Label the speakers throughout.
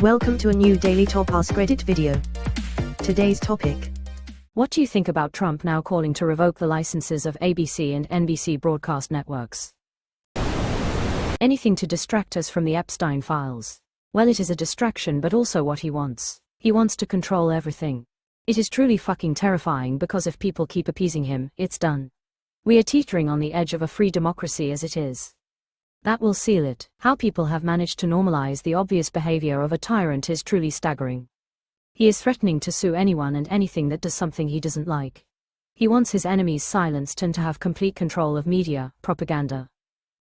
Speaker 1: Welcome to a new Daily Top Askreddit video. Today's topic.
Speaker 2: What do you think about Trump now calling to revoke the licenses of ABC and NBC broadcast networks? Anything to distract us from the Epstein files. Well, it is a distraction, but also what he wants. He wants to control everything. It is truly fucking terrifying, because if people keep appeasing him, it's done. We are teetering on the edge of a free democracy as it is. That will seal it. How people have managed to normalize the obvious behavior of a tyrant is truly staggering. He is threatening to sue anyone and anything that does something he doesn't like. He wants his enemies silenced and to have complete control of media, propaganda.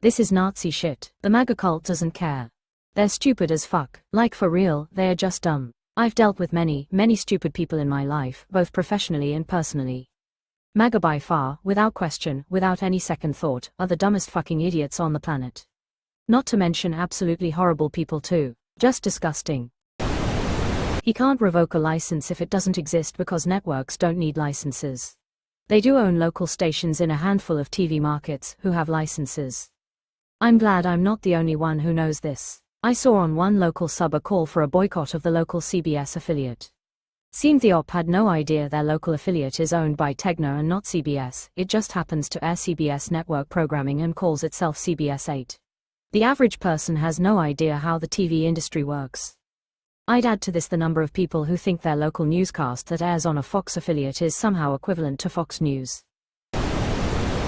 Speaker 2: This is Nazi shit. The MAGA cult doesn't care. They're stupid as fuck. Like, for real, they are just dumb. I've dealt with many stupid people in my life, both professionally and personally. MAGA by far, without question, without any second thought, are the dumbest fucking idiots on the planet. Not to mention absolutely horrible people too. Just disgusting. He can't revoke a license if it doesn't exist, because networks don't need licenses. They do own local stations in a handful of TV markets who have licenses. I'm glad I'm not the only one who knows this. I saw on one local sub a call for a boycott of the local CBS affiliate. Seemed the op had no idea their local affiliate is owned by Tegna and not CBS, it just happens to air CBS network programming and calls itself CBS 8. The average person has no idea how the TV industry works. I'd add to this the number of people who think their local newscast that airs on a Fox affiliate is somehow equivalent to Fox News.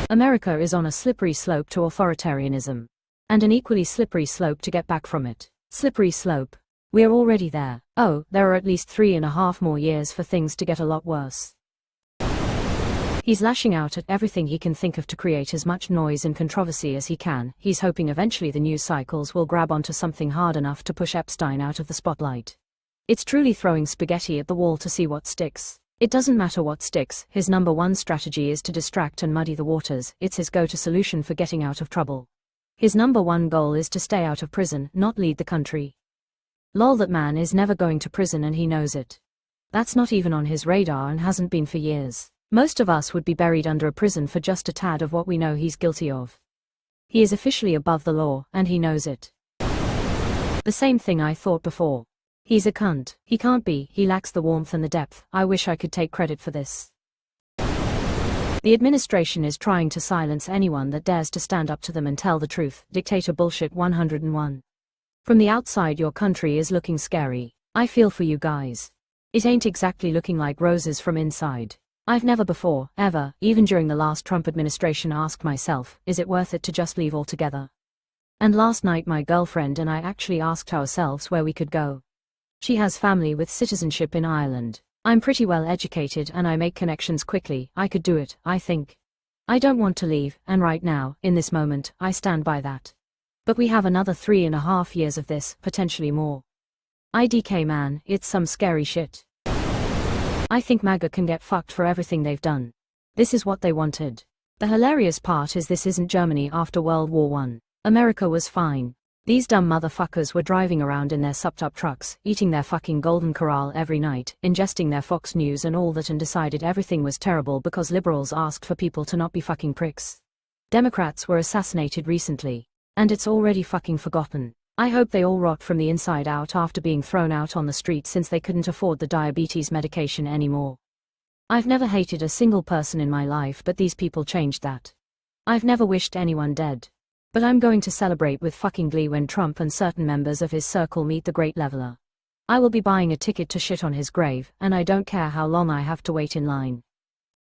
Speaker 2: America is on a slippery slope to authoritarianism. And an equally slippery slope to get back from it. Slippery slope. We're already there. Oh, there are at least 3.5 more years for things to get a lot worse. He's lashing out at everything he can think of to create as much noise and controversy as he can. He's hoping eventually the news cycles will grab onto something hard enough to push Epstein out of the spotlight. It's truly throwing spaghetti at the wall to see what sticks. It doesn't matter what sticks, his number one strategy is to distract and muddy the waters. It's his go-to solution for getting out of trouble. His number one goal is to stay out of prison, not lead the country. Lol, that man is never going to prison and he knows it. That's not even on his radar and hasn't been for years. Most of us would be buried under a prison for just a tad of what we know he's guilty of. He is officially above the law, and he knows it. The same thing I thought before. He's a cunt. He can't be, he lacks the warmth and the depth. I wish I could take credit for this. The administration is trying to silence anyone that dares to stand up to them and tell the truth. Dictator bullshit 101. From the outside your country is looking scary. I feel for you guys. It ain't exactly looking like roses from inside. I've never before, ever, even during the last Trump administration, asked myself, is it worth it to just leave altogether? And last night my girlfriend and I actually asked ourselves where we could go. She has family with citizenship in Ireland. I'm pretty well educated and I make connections quickly. I could do it, I think. I don't want to leave, and right now, in this moment, I stand by that. But we have another 3.5 years of this, potentially more. IDK man, it's some scary shit. I think MAGA can get fucked for everything they've done. This is what they wanted. The hilarious part is this isn't Germany after World War I. America was fine. These dumb motherfuckers were driving around in their supped-up trucks, eating their fucking Golden Corral every night, ingesting their Fox News and all that, and decided everything was terrible because liberals asked for people to not be fucking pricks. Democrats were assassinated recently. And it's already fucking forgotten. I hope they all rot from the inside out after being thrown out on the street since they couldn't afford the diabetes medication anymore. I've never hated a single person in my life, but these people changed that. I've never wished anyone dead. But I'm going to celebrate with fucking glee when Trump and certain members of his circle meet the Great Leveler. I will be buying a ticket to shit on his grave, and I don't care how long I have to wait in line.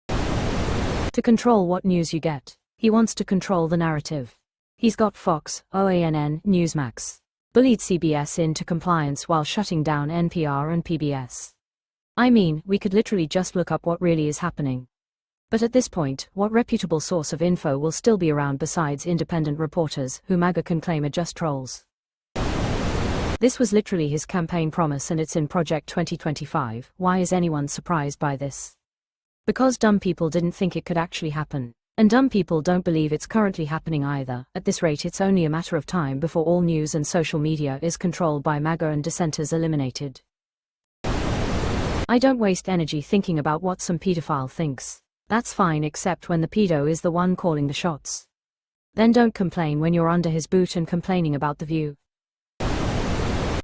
Speaker 2: To control what news you get. He wants to control the narrative. He's got Fox, OANN, Newsmax. Bullied CBS into compliance while shutting down NPR and PBS. I mean, we could literally just look up what really is happening. But at this point, what reputable source of info will still be around besides independent reporters, who MAGA can claim are just trolls? This was literally his campaign promise and it's in Project 2025. Why is anyone surprised by this? Because dumb people didn't think it could actually happen. And dumb people don't believe it's currently happening either. At this rate, it's only a matter of time before all news and social media is controlled by MAGA and dissenters eliminated. I don't waste energy thinking about what some pedophile thinks. That's fine, except when the pedo is the one calling the shots. Then don't complain when you're under his boot and complaining about the view.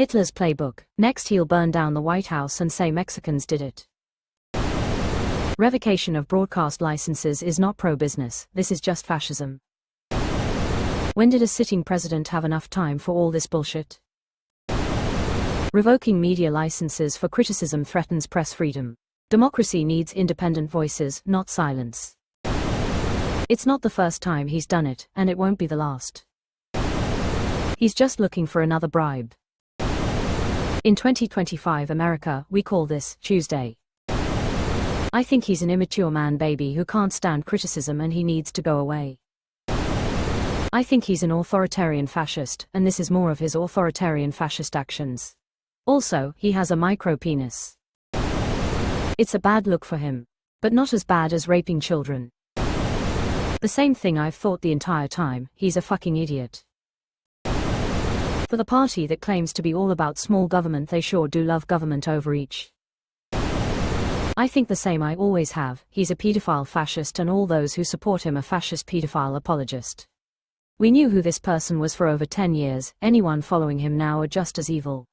Speaker 2: Hitler's playbook. Next he'll burn down the White House and say Mexicans did it. Revocation of broadcast licenses is not pro-business, this is just fascism. When did a sitting president have enough time for all this bullshit? Revoking media licenses for criticism threatens press freedom. Democracy needs independent voices, not silence. It's not the first time he's done it, and it won't be the last. He's just looking for another bribe. In 2025 America, we call this Tuesday. I think he's an immature man-baby who can't stand criticism and he needs to go away. I think he's an authoritarian fascist, and this is more of his authoritarian fascist actions. Also, he has a micro-penis. It's a bad look for him. But not as bad as raping children. The same thing I've thought the entire time, he's a fucking idiot. For the party that claims to be all about small government, they sure do love government overreach. I think the same I always have, he's a pedophile fascist and all those who support him a fascist pedophile apologist. We knew who this person was for over 10 years, anyone following him now are just as evil.